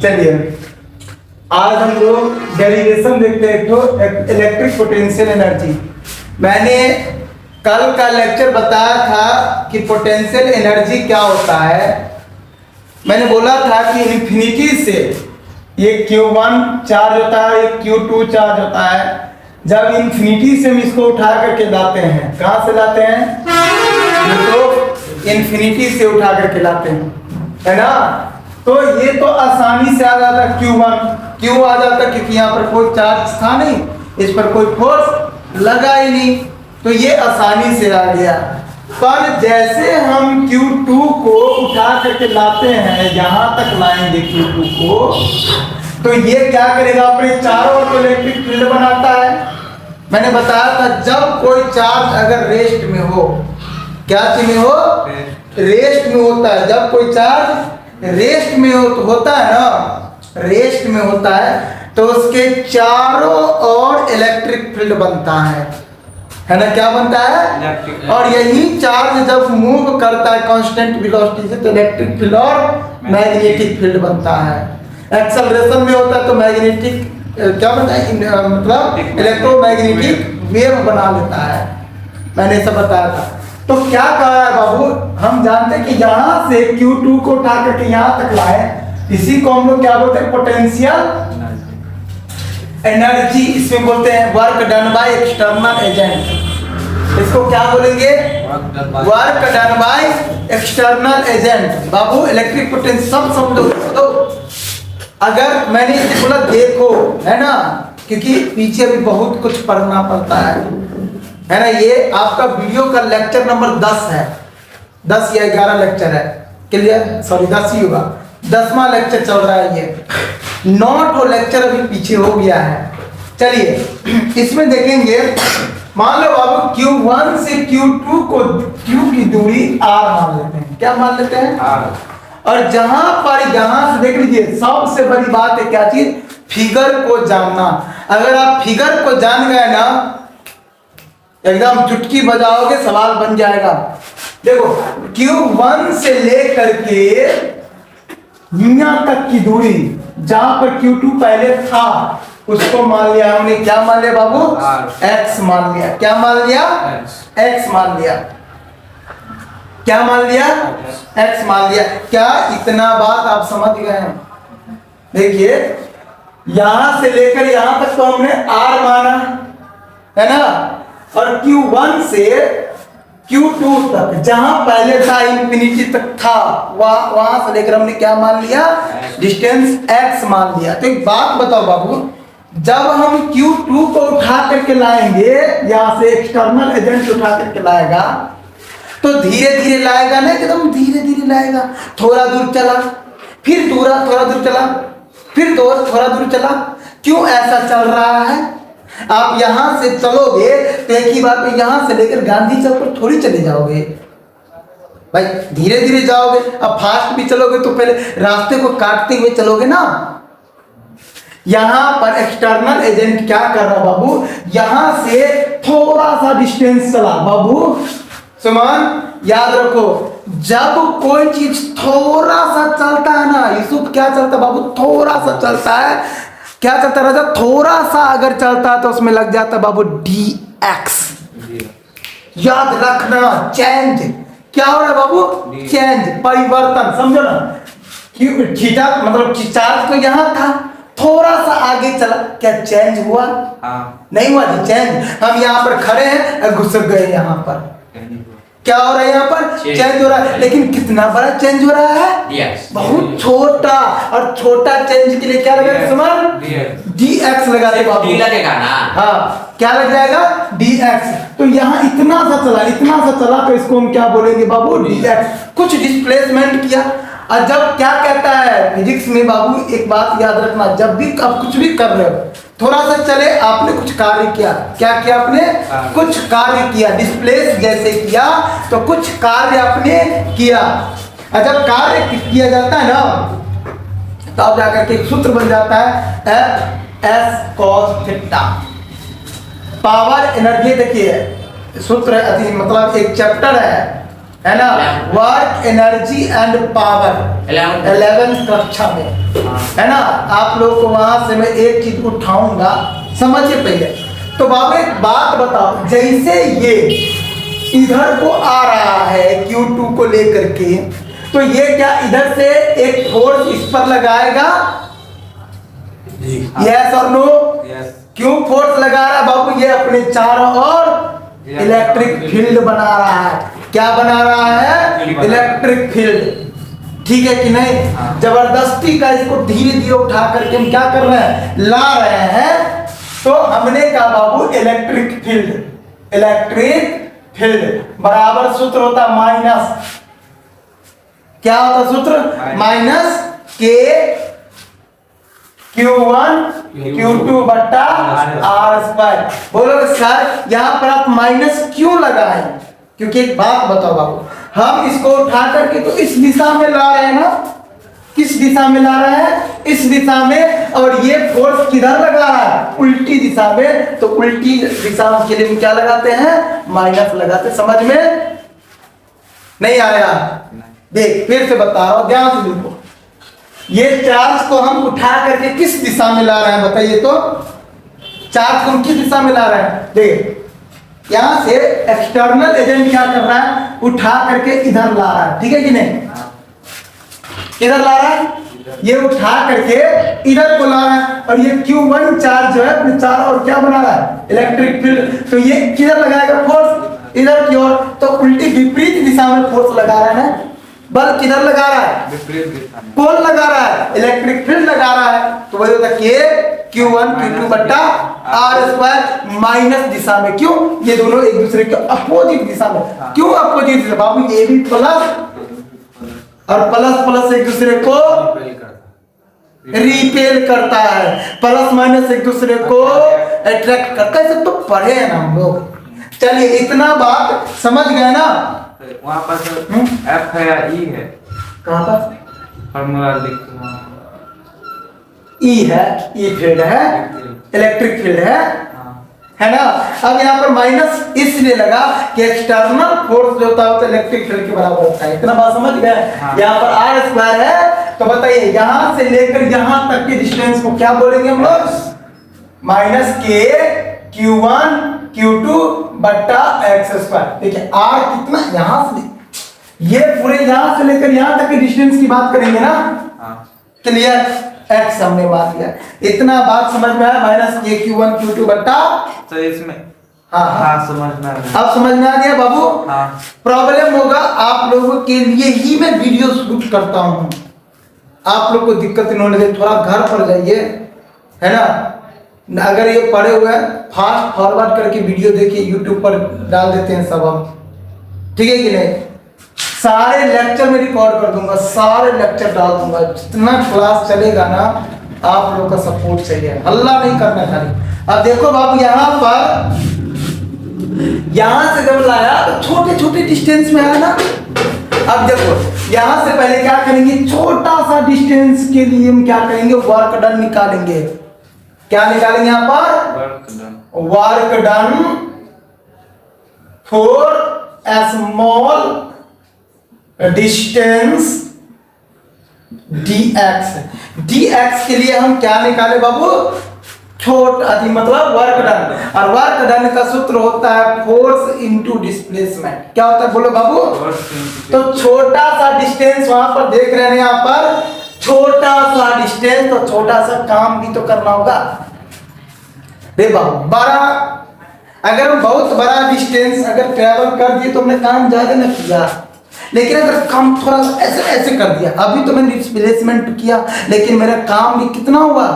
चलिए आज हम लोग डेरिवेशन देखते हैं तो इलेक्ट्रिक पोटेंशियल एनर्जी। मैंने कल का लेक्चर बताया था कि पोटेंशियल एनर्जी क्या होता है। मैंने बोला था कि इन्फिनिटी से ये Q1 चार्ज होता है, ये Q2 चार्ज होता है। जब इन्फिनिटी से हम इसको उठा करके लाते हैं, कहाँ से लाते हैं? तो इन्फिनिटी से उठा करके लाते हैं, है ना। तो ये तो आसानी से आ जाता Q1, क्यों आ जाता? क्योंकि यहाँ पर कोई चार्ज था नहीं, इस पर कोई फोर्स लगा ही नहीं, तो ये आसानी से आ गया। पर जैसे हम Q2 को उठा करके लाते हैं, यहाँ तक लाएंगे Q2 को, तो ये क्या करेगा? अपने चारों ओर इलेक्ट्रिक फील्ड बनाता है। मैंने बताया था जब कोई चार्ज अगर रेस्ट में हो, क्या चीज में हो? रेस्ट में होता है। जब कोई चार्ज रेस्ट में हो तो होता है ना, रेस्ट में होता है, तो उसके चारों ओर इलेक्ट्रिक फील्ड बनता है ना। क्या बनता है? और यही चार्ज जब मूव करता है कांस्टेंट वेलोसिटी से, तो इलेक्ट्रिक फील्ड और मैग्नेटिक फील्ड बनता है। एक्सेलरेशन में होता है तो मैग्नेटिक क्या बनता है? मतलब इलेक्ट्रोमैग्नेटिक वेव बना लेता है। मैंने सब बताया था। तो क्या कहा है बाबू? हम जानते हैं कि यहाँ से Q2 को उठा करके यहाँ तक लाए, इसी को हम लोग क्या बोलते हैं? Potential energy. इसमें बोलते हैं work done by external agent. इसको क्या बोलेंगे? Work done by external agent. Babu electric potential सब समझो। अगर मैंने इसे बोला देखो, है ना, क्योंकि पीछे भी बहुत कुछ पढ़ना पड़ता है ना। ये आपका वीडियो का लेक्चर नंबर 10 है, 10 या 11 लेक्चर है, क्लियर? सॉरी 10 ही होगा, 10वां लेक्चर चल रहा है। ये 9 लेक्चर अभी पीछे हो गया है। चलिए इसमें देखेंगे, मान लो बाबू Q1 से Q2 को Q की दूरी R मान लेते हैं। क्या मान लेते हैं? R। और जहां पर यहां से देख लीजिए, सबसे बड़ी बात है क्या चीज? फिगर को जानना। अगर आप फिगर को जान गए ना, एकदम चुटकी बजाओगे, सवाल बन जाएगा। देखो Q1 से लेकर के यहाँ तक की दूरी, जहां पर Q2 पहले था, उसको मान लिया हमने। क्या मान लिया बाबू? X मान लिया। क्या मान लिया? X मान लिया। क्या मान लिया? X मान लिया। क्या इतना बात आप समझ गए हैं? देखिए यहां से लेकर यहां तक तो हमने R माना, है ना। और Q1 से Q2 तक, जहां पहले था इंफिनिटी तक था, वहां से लेकर हमने क्या मान लिया? डिस्टेंस X मान लिया। तो एक बात बताओ बाबू, जब हम Q2 को उठा करके लाएंगे, यहां से एक्सटर्नल एजेंट उठा करके लाएगा, तो धीरे धीरे लाएगा ना, एकदम धीरे धीरे लाएगा। थोड़ा दूर चला, फिर थोड़ा दूर चला, फिर थोड़ा दूर चला। क्यों ऐसा चल रहा है? आप यहां से चलोगे तो एक ही बार में यहां से लेकर गांधी चौक पर थोड़ी चले जाओगे भाई, धीरे धीरे जाओगे। अब फास्ट भी चलोगे तो पहले रास्ते को काटते हुए चलोगे ना। यहां पर एक्सटर्नल एजेंट क्या कर रहा बाबू? यहां से थोड़ा सा डिस्टेंस चला बाबू। सुमन याद रखो, जब कोई चीज थोड़ा सा चलता है ना, यूसुफ क्या चलता है बाबू? थोड़ा सा चलता है। क्या चलता राजा? थोड़ा सा अगर चलता है तो उसमें लग जाता है बाबू dx। याद रखना, चेंज। क्या हो रहा है बाबू? चेंज, परिवर्तन। समझो ना, थीटा मतलब चार्ज तो यहां था, थोड़ा सा आगे चला, क्या चेंज हुआ? नहीं हुआ जी चेंज। हम यहाँ पर खड़े हैं और घुस गए यहाँ पर, क्या हो रहा है? यहाँ पर चेंज हो रहा है। लेकिन कितना बड़ा चेंज हो रहा है? बहुत छोटा। और छोटा चेंज के लिए क्या लगेगा? समझ, dx लगा दे बाबू, लगेगा ना। हाँ, क्या लग जाएगा? dx। तो यहाँ इतना सा चला, तो इसको हम क्या बोलेंगे बाबू? dx। कुछ डिस्प्लेसमेंट किया। और जब क्या कहता है फिजिक्स में बाबू, एक बात याद रखना, जब भी आप कुछ भी कर रहे हो, थोड़ा सा चले, आपने कुछ कार्य किया। क्या किया आपने? कुछ कार्य किया। डिस्प्लेस जैसे किया तो कुछ कार्य आपने किया। और जब कार्य किया जाता है ना, तब जाकर के एक सूत्र बन जाता है F cos theta. Power energy, देखिए सूत्र मतलब एक चैप्टर है है ना, work energy and power 11th कक्षा में, है ना। आप लोग को वहां से मैं एक चीज उठाऊंगा, समझिए पहले। तो बाबू एक बात बताओ, जैसे ये इधर को आ रहा है Q2 को लेकर के, तो ये क्या इधर से एक फोर्स इस पर लगाएगा? यस और नो? क्यों फोर्स लगा रहा है बाबू? ये अपने चारों ओर इलेक्ट्रिक फील्ड बना रहा है। क्या बना रहा है? Electric field. ठीक है कि नहीं? जबरदस्ती का इसको धीरे धीरे उठा करके हम क्या कर रहे हैं? ला रहे हैं। तो हमने कहा बाबू इलेक्ट्रिक फील्ड, इलेक्ट्रिक फील्ड बराबर सूत्र होता माइनस, क्या होता सूत्र? माइनस के Q1 Q2 बट्टा R स्क्वायर। बोलो सर यहाँ पर आप माइनस क्यों लगाए? क्योंकि एक बात बताओ बाबू, हम इसको उठा करके तो इस दिशा में ला रहे हैं ना। किस दिशा में ला रहे हैं? इस दिशा में। और ये फोर्स किधर लगा रहा है? उल्टी दिशा में। तो उल्टी दिशा के लिए हम क्या लगाते हैं? माइनस लगाते हैं। समझ में नहीं आया? देख फिर से बता रहा हूं, ध्यान से देखो। ये चार्ज को हम उठा करके किस दिशा में ला रहे हैं बताइए? तो चार्ज को हम किस दिशा में ला रहे हैं? देख यहां से एक्सटर्नल एजेंट क्या कर रहा है? उठा करके इधर ला रहा है। ठीक है कि नहीं? इधर ला रहा है, ये उठा करके इधर को ला रहा है। और ये Q1 चार्ज जो है अपने चारों ओर क्या बना रहा है? Electric field. तो ये किधर लगाएगा फोर्स? इधर की ओर। तो उल्टी विपरीत दिशा में फोर्स लगा रहा है। बल किधर लगा रहा है? विपरीत दिशा में। कौन लगा रहा है? इलेक्ट्रिक फील्ड लगा रहा है। तो वही होता है Q1 Q2 बट्टा R स्क्वायर माइनस दिशा में। क्यों? ये दोनों एक दूसरे के अपोजिट दिशा में। क्यों अपोजिट दिशा बाबू? ये भी प्लस और प्लस प्लस एक दूसरे को रिपेल करता है, प्लस माइनस एक दूसरे को अट्रैक्ट करता है। सब तो पढ़े हैं ना हम लोग। चलिए इतना बात समझ गए ना? वहाँ पर F है या E है? कहाँ पर? फॉर्मूला लिखो। E है, E फील्ड है, इलेक्ट्रिक फील्ड है ना। अब यहाँ पर माइनस इसलिए लगा कि एक्सटर्नल फोर्स जो होता है इलेक्ट्रिक फील्ड के बराबर होता है। इतना बात समझ गए? यहाँ पर R स्क्वायर है। तो बताइए यहाँ से लेकर यहाँ तक के डिस्टेंस को क्या बोलेंगे हम लोग? माइनस के Q1 Q2 बट्टा x स्क्वायर। देखिए R कितना, यहाँ से ये पूरे यहाँ से लेकर यहाँ तक के डिस्टेंस की बात करेंगे ना। क्लियर? x हमने बात किया। इतना बात समझ में आया? माइनस के Q1 Q2 बट्टा। तो इसमें हाँ समझ में आ गया। अब समझ में आ गया बाबू? हाँ। प्रॉब्लम होगा आप लोगों के लिए ही मैं वीडियो शूट करता हूँ। आप लोग को दिक्कत नहीं होने दे, थोड़ा घर पर जाइए, है ना। अगर ये पढ़े हुए हैं फास्ट फॉरवर्ड करके वीडियो देखिए, यूट्यूब पर डाल देते हैं सब हम। ठीक है कि नहीं? सारे लेक्चर में रिकॉर्ड कर दूंगा, सारे लेक्चर डाल दूंगा। जितना क्लास चलेगा ना आप लोग का सपोर्ट चाहिए, हल्ला नहीं करना खाली। अब देखो बाबू यहाँ पर, यहाँ से जब लाया तो छोटे छोटे डिस्टेंस में आया ना। अब देखो यहाँ से पहले क्या करेंगे? छोटा सा डिस्टेंस के लिए हम क्या करेंगे? वर्क डन निकालेंगे। क्या निकालेंगे यहाँ पर? Work done for small distance dx। dx के लिए हम क्या निकाले बाबू? छोटा, मतलब वर्क डन। और वर्क डन का सूत्र होता है फोर्स इनटू डिस्प्लेसमेंट। क्या होता है बोलो बाबू? तो छोटा सा डिस्टेंस वहां पर देख रहे हैं, यहाँ पर छोटा सा डिस्टेंस, तो छोटा सा काम भी तो करना होगा रे बाबू। बड़ा, अगर हम बहुत बड़ा डिस्टेंस अगर ट्रेवल कर दिए तो हमने काम ज्यादा न किया। लेकिन अगर काम थोड़ा ऐसे ऐसे कर दिया, अभी तो मैंने डिस्प्लेसमेंट किया लेकिन मेरा काम भी कितना हुआ?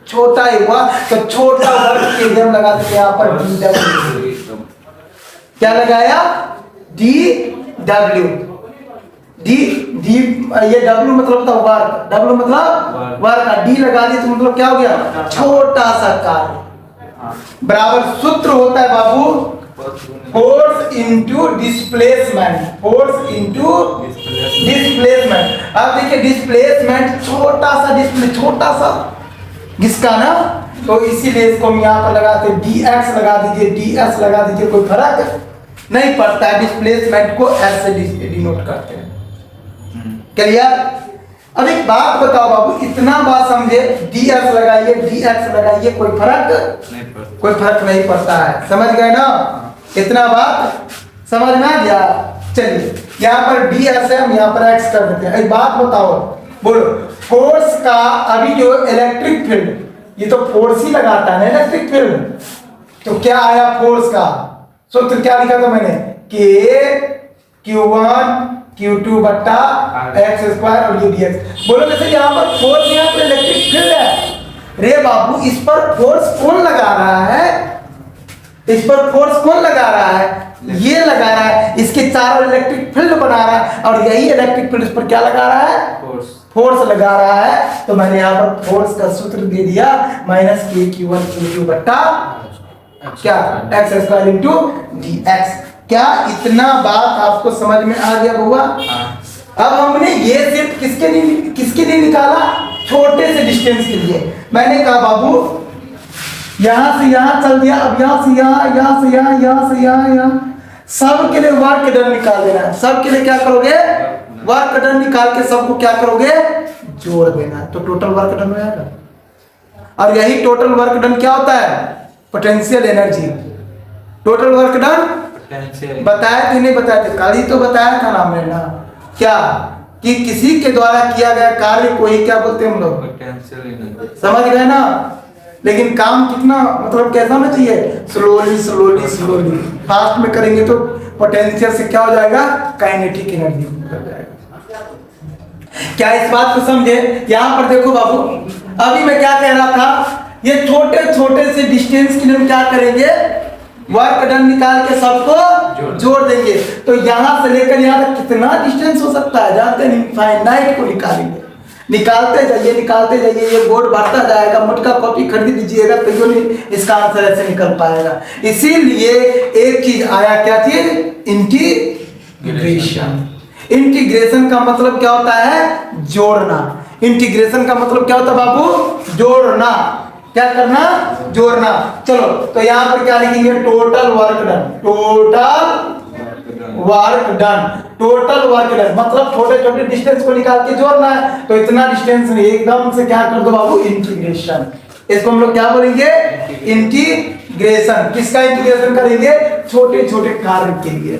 छोटा ही हुआ। तो छोटा वर्क के लिए हम लगा देते यहाँ पर DW। क्या लगाया? DW। ये W मतलब होता है वर्क, W मतलब वर्क, D लगा दिए तो मतलब क्या हो गया? छोटा सा कार्य। बराबर सूत्र होता है बाबू force into displacement. Force into displacement. अब देखिए डिस्प्लेसमेंट छोटा सा, डिस्प्ले छोटा सा किसका ना, तो इसीलिए इसको हम यहाँ पर लगाते हैं dx लगा दीजिए, ds लगा दीजिए, कोई फर्क नहीं पड़ता है, डिस्प्लेसमेंट को एस से डिनोट करते हैं। क्लियर? अब एक बात बताओ बाबू, इतना बात समझे, डी एक्स लगाइए डी एक्स लगाइए, कोई फर्क नहीं पड़ता है। समझ गए ना? इतना बात समझ में आ गया? चलिए यहाँ पर डी एक्स है, हम यहाँ पर एक्स कर देते हैं। एक बात बताओ, बोलो फोर्स का अभी जो इलेक्ट्रिक फील्ड, ये तो फोर्स ही लगाता है ना इलेक्ट्रिक फील्ड, तो क्या आया फोर्स का सूत्र? क्या लिखा था मैंने? के Q1 Q2 बट्टा एक्स स्क्वायर और ये dx। बोलो जैसे यहाँ पर फोर्स, यहाँ पर इलेक्ट्रिक फील्ड है, रे बाबू इस पर फोर्स कौन लगा रहा है? इस पर फोर्स कौन लगा रहा है? ये लगा रहा है, इसके चारों इलेक्ट्रिक फील्ड बना रहा है, और यही इलेक्ट्रिक फील्ड इस पर क्या लगा रहा है? फोर्स लगा रहा है। तो मैंने यहाँ पर फोर्स का सूत्र दे दिया, माइनस के Q1 Q2 बट्टा क्या एक्स स्क्वायर इंटू dx। क्या इतना बात आपको समझ में आ गया बुआ? अब हमने ये सिर्फ किसके लिए निकाला? छोटे से डिस्टेंस के लिए। मैंने कहा बाबू यहां से यहां चल दिया, अब यहां से यहां, यहां से यहां, यहां से यहां, सब के लिए वर्क डन निकाल देना है। सब के लिए क्या करोगे? वर्क डन निकाल के सबको क्या करोगे? जोड़ देना। तो टोटल वर्क डन हो जाएगा। और यही टोटल वर्क डन क्या होता है? Potential energy. Total work done बताया कि नहीं बताया थे? कल ही तो बताया था ना हमने ना, क्या कि किसी के द्वारा किया गया कार्य को ही क्या बोलते हैं हम लोग? Potential energy. समझ गए ना? लेकिन काम कितना, मतलब कैसा होना चाहिए? Slowly slowly slowly. फास्ट में करेंगे तो पोटेंशियल से क्या हो जाएगा? काइनेटिक एनर्जी हो जाएगा। क्या इस बात को समझे? यहाँ पर देखो बाबू, अभी मैं क्या कह रहा था, ये छोटे छोटे से डिस्टेंस के लिए हम क्या करेंगे? वर्क डन निकाल के सबको जोड़ देंगे। तो यहाँ से लेकर यहाँ तक कितना डिस्टेंस हो सकता है? जानते हैं? इनफाइनाइट को निकालेंगे। निकालते जाइए ये बोर्ड बढ़ता जाएगा। मोटका कॉपी खरीद लीजिएगा तो नहीं इसका आंसर ऐसे निकल पाएगा। इसीलिए एक चीज आया, क्या चीज? इंटीग्रेशन। इंटीग्रेशन का मतलब क्या होता है? जोड़ना। इंटीग्रेशन का मतलब क्या होता है बाबू? जोड़ना। क्या करना? जोड़ना। चलो तो यहाँ पर क्या लिखेंगे? Total work done. Total work done. Total work done मतलब छोटे छोटे डिस्टेंस को निकाल के जोड़ना है। तो इतना डिस्टेंस नहीं, एकदम से क्या कर दो बाबू? इंटीग्रेशन। इसको हम लोग क्या बोलेंगे? इंटीग्रेशन। किसका इंटीग्रेशन करेंगे? छोटे छोटे कार्य के लिए।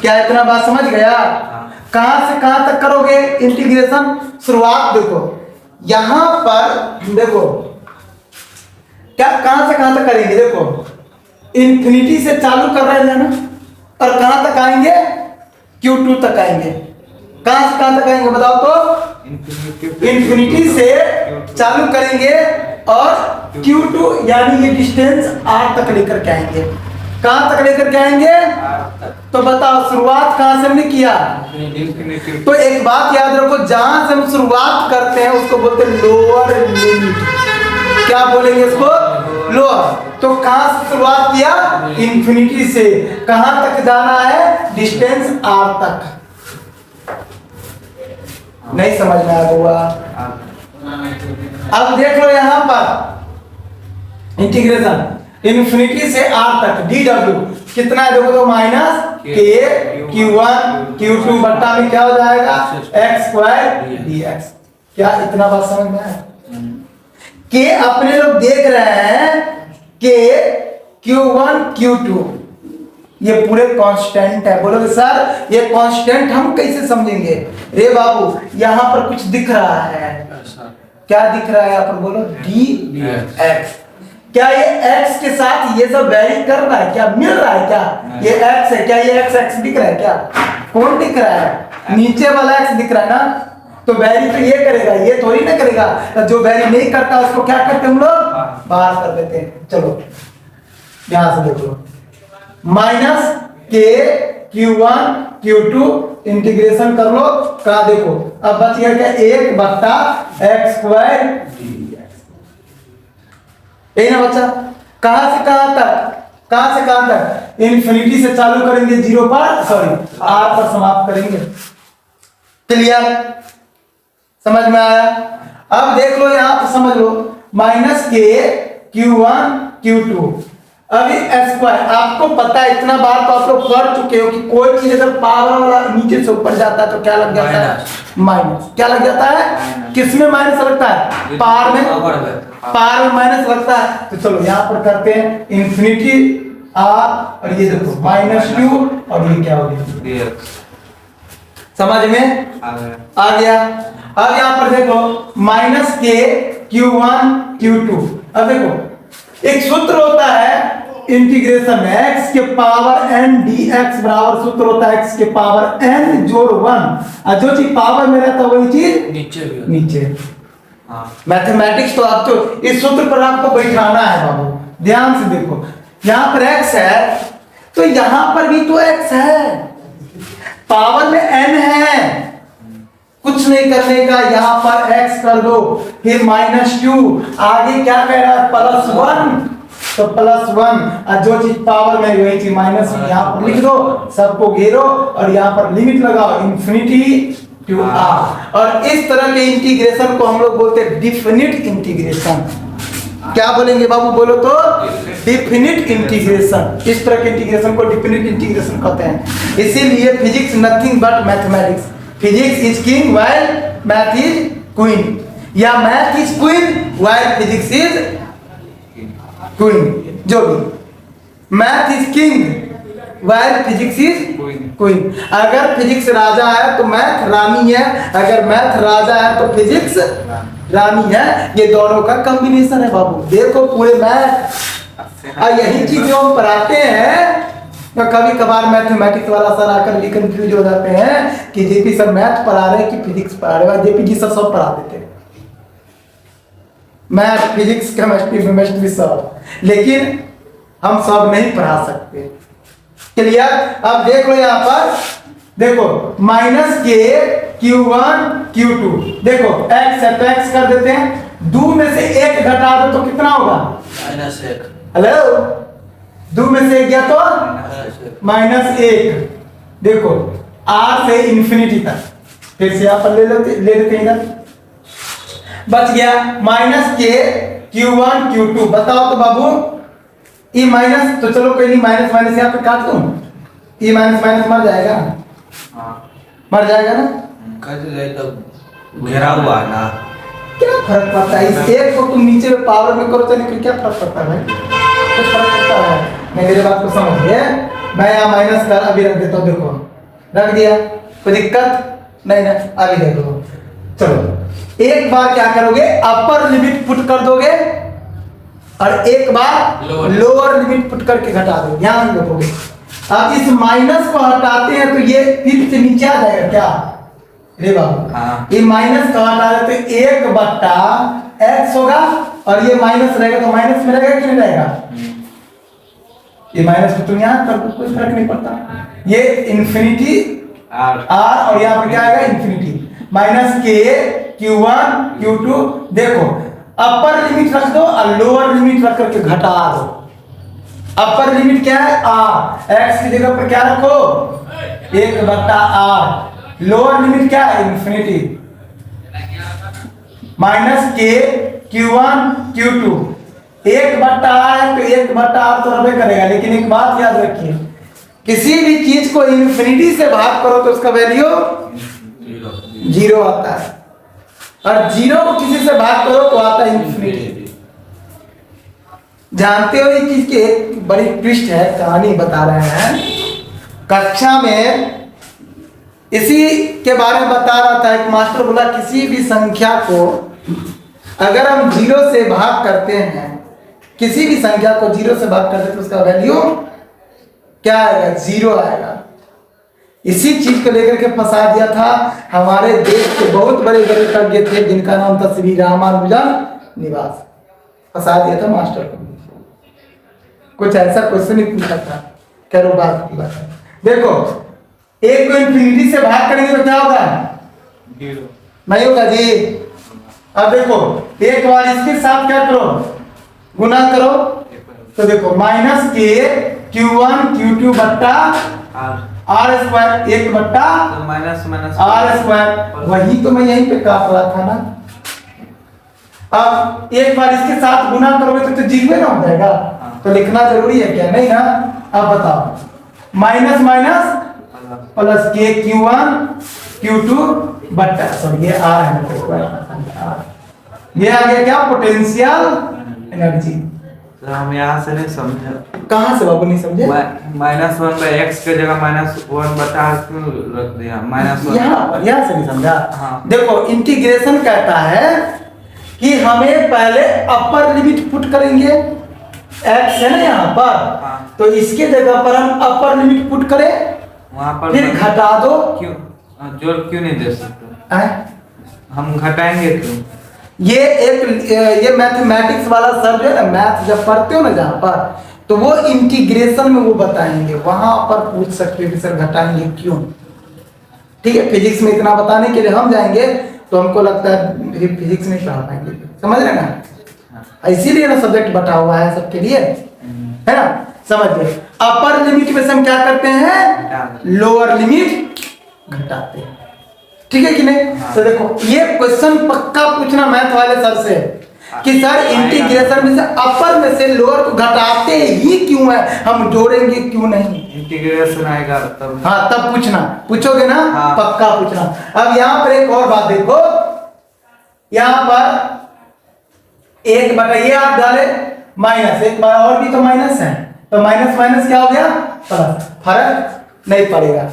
क्या इतना बात समझ गया? कहां से कहां तक करोगे इंटीग्रेशन? शुरुआत देखो, यहां पर देखो क्या, कहां से कहां तक करेंगे? देखो इंफिनिटी से चालू कर रहे हैं ना, और कहां तक आएंगे? Q2 तक आएंगे। कहां से कहां तक आएंगे बताओ तो? इंफिनिटी से चालू करेंगे और Q2 यानी ये डिस्टेंस R तक लेकर के आएंगे। कहां तक लेकर के आएंगे? तो बताओ शुरुआत कहां से हमने किया? तो एक बात याद रखो, जहां से हम शुरुआत करते हैं उसको बोलते हैं लोअर लिमिट। क्या बोलेंगे इसको? लोअर। तो कहां से शुरुआत किया? इंफिनिटी से। कहां तक जाना है? डिस्टेंस R तक। नहीं समझ में आया हुआ? अब देख लो यहां पर इंटीग्रेशन इंफिनिटी से R तक dw कितना है? देखो तो माइनस के Q1 Q2 बट्टा में क्या हो जाएगा? X square dx। क्या इतना बात समझ में आया? के अपने लोग देख रहे हैं के Q1 Q2 ये पूरे कांस्टेंट है। बोलोगे सर ये कांस्टेंट हम कैसे समझेंगे? रे बाबू यहाँ पर कुछ दिख रहा है। क्या दिख रहा है यहाँ पर? बोलो dx। क्या ये x के साथ ये सब वेरी कर रहा है? क्या मिल रहा है? क्या ये x है? क्या ये x दिख रहा है? क्या कौन दिख रहा है? नीचे वाला x दिख रहा है ना, तो वेरी तो ये करेगा, ये थोड़ी ना करेगा। तो जो वेरी नहीं करता उसको क्या करते हम लोग? बाहर कर देते हैं। चलो यहां से देख लो, माइनस के Q1 Q2 इंटीग्रेशन कर लो। कहा देखो अब बच गया क्या? 1 बट्टा एक्स स्क्वायर dx। यही ना बच्चा? कहां से कहां तक? कहां से कहां तक? इंफिनिटी से चालू करेंगे 0 पर, सॉरी R पर समाप्त करेंगे। क्लियर? समझ में आया? अब देख लो यहां पर समझ लो, माइनस के Q1 Q2 अभी स्क्वायर आपको पता है, इतना बार तो आप लोग पढ़ चुके हो कि कोई चीज अगर पावर वाला नीचे से ऊपर जाता है तो क्या लग जाता है? माइनस। क्या लग जाता है? किस में माइनस लगता है? पावर में। पावर में माइनस लगता है। तो चलो यहाँ पर करते हैं इंफिनिटी आर, और ये देखो -2, और ये क्या हो गया? समझ में आ गया। अब यहाँ पर देखो -k q1 q2। अब देखो एक सूत्र होता है इंटीग्रेशन में, x के पावर n dx बराबर सूत्र होता है x के पावर n जोड़ 1, और जो चीज पावर में रहता है वही चीज नीचे। मैथमेटिक्स तो आप तो इस सूत्र पर आपको बैठाना है बाबू, ध्यान से देखो। यहाँ पर x है तो यहाँ पर भी तो x है, पावर में n है, कुछ नहीं करने का, यहाँ पर x कर दो, फिर -2, आगे क्या कह रहा है? +1, तो +1, और जो चीज पावर में वही चीज माइनस यहाँ पर लिख दो, सबको घेरो और यहाँ पर लिमिट लगाओ इंफिनिटी टू r। और इस तरह के इंटीग्रेशन को हम लोग बोलते हैं डिफिनिट इंटीग्रेशन। क्या बोलेंगे बाबू? बोलो तो डिफिनिट इंटीग्रेशन। इस तरह के इंटीग्रेशन को डिफिनिट इंटीग्रेशन कहते हैं। इसीलिए physics nothing but mathematics. Physics is king while math is queen, या math is queen while physics is queen. जो भी, math is king while physics is queen. अगर फिजिक्स राजा है तो मैथ रानी है, अगर मैथ राजा है तो फिजिक्स रानी है। ये दोनों का कॉम्बिनेशन है बाबू। देखो पूरे मैथ, और यही चीज जो हम पढ़ाते हैं तो कभी कभार मैथमेटिक्स वाला सर आकर भी कंफ्यूज हो जाते हैं कि जेपी सर मैथ पढ़ा रहे हैं कि फिजिक्स पढ़ा रहे हैं। जेपी जी सर सब पढ़ा देते हैं, मैथ फिजिक्स केमिस्ट्री सब, लेकिन हम सब नहीं पढ़ा सकते। क्लियर? अब देख लो यहाँ पर, देखो -k q1 q2, देखो x है तो x कर देते हैं, 2 में से 1 घटा दो तो कितना होगा? -1। हेलो, 2 में से 1 गया तो -1। देखो r से इंफिनिटी तक, फिर से यहाँ पर ले लेते हैं इधर, बच गया -k q1 q2। बताओ तो बाबू, ई माइनस, तो चलो कोई नहीं, माइनस माइनस यहाँ पे काट दूं, ई माइनस माइनस मर जाएगा, मर जाएगा ना, घेरा हुआ है ना, क्या फर्क पड़ता है? इस एक को तुम नीचे में पावर में करो तो नहीं, क्या फर्क पड़ता है भाई? कुछ फर्क पड़ता है? मैं मेरे बात को समझिए, मैं यहाँ माइनस कर अभी रख देता हूँ, देखो रख दिया, कोई दिक्कत नहीं ना? अभी देखो, चलो एक बार क्या करोगे, अपर लिमिट पुट कर दोगे और एक बार लोअर लिमिट पुट करके घटा दो, ध्यान रखोगे। अब इस माइनस को हटाते हैं तो ये फिर से नीचे आ जाएगा क्या रे बाबू? हाँ। ये माइनस को हटा देते तो 1/x होगा, और ये माइनस रहेगा तो माइनस में रहेगा कि नहीं रहेगा? ये माइनस को तुम यहाँ कर दो, कोई फर्क नहीं पड़ता। ये इंफिनिटी r और यहाँ पर क्या आएगा? इंफिनिटी। -k q1 q2, देखो अपर लिमिट रख दो और लोअर लिमिट रख करके घटा दो। अपर लिमिट क्या है? r, x की जगह पर क्या रखो? 1/r। लोअर लिमिट क्या है? Infinity. -k q1 q2, 1/r है तो 1/r तो रहबे करेगा, लेकिन एक बात याद रखिए, किसी भी चीज को इंफिनिटी से भाग करो तो उसका वैल्यू 0 आता है, और 0 को किसी से भाग करो तो आता है इंफिनिटी। जानते हो ये चीज की एक बड़ी ट्विस्ट है, कहानी बता रहे हैं। कक्षा में इसी के बारे में बता रहा था, एक मास्टर बोला किसी भी संख्या को अगर हम 0 से भाग करते हैं, किसी भी संख्या को 0 से भाग करते हैं तो उसका वैल्यू क्या आएगा? 0 आएगा। इसी चीज को लेकर के फंसा दिया था हमारे देश के बहुत बड़े गणितज्ञ थे जिनका नाम था श्री रामानुजन निवास। फंसा दिया था मास्टर को, कुछ ऐसा क्वेश्चन ही पूछा था। करो बात की बात है, देखो एक को इंफिनिटी से भाग करेंगे तो क्या होगा? 0 नहीं होगा जी। अब देखो एक बार इसके साथ क्या करो? गुना करो, तो देखो -k q1 q2 बट्टा r स्क्वायर 1/r स्क्वायर, वही तो मैं यहीं पे काट रहा था ना। अब एक बार इसके साथ गुना करोगे तो 0 ना हो जाएगा, तो लिखना जरूरी है क्या? नहीं ना। अब बताओ माइनस माइनस प्लस के Q1 Q2 बट्टा सॉरी ये आर है, ये आ गया क्या? Potential energy. तो हम यहाँ से नहीं समझे। कहाँ से बाबू नहीं समझे? -1/x के जगह -1/r क्यों रख दिया? -1 यहाँ से नहीं समझा। हाँ। देखो इंटीग्रेशन कहता है कि हमें पहले अपर लिमिट पुट करेंगे, x है ना यहाँ पर, हाँ। तो इसके जगह पर हम अपर लिमिट पुट करें, वहाँ पर फिर घटा दो। क्यों जोड़ क्यों नहीं दे सकते? हैं? हम घटाएंगे क्यों? ये मैथमेटिक्स वाला सर जो है ना, मैथ जब पढ़ते हो ना जहाँ पर, तो वो इंटीग्रेशन में वो बताएंगे, वहां पर पूछ सकते हो कि सर घटाएंगे क्यों। ठीक है, फिजिक्स में इतना बताने के लिए हम जाएंगे तो हमको लगता है फिजिक्स नहीं पढ़ा पाएंगे, समझ रहे ना। इसीलिए ना सब्जेक्ट बटा हुआ है सबके लिए, है ना। समझिए अपर लिमिट में से हम क्या करते हैं? लोअर लिमिट घटाते हैं, ठीक है कि नहीं? तो देखो ये क्वेश्चन पक्का पूछना मैथ वाले सर से कि सर इंटीग्रेशन में से अपर में से लोअर को घटाते ही क्यों है, हम जोड़ेंगे क्यों नहीं? इंटीग्रेशन आएगा तब। हाँ तब पूछना, पूछोगे ना? हाँ। पक्का पूछना। अब यहाँ पर एक और बात देखो, यहाँ पर एक बटा ये आप डाले माइनस, एक बार और भी तो माइनस है, तो माइनस माइनस क्या हो गया? प्लस, फर्क नहीं पड़ेगा।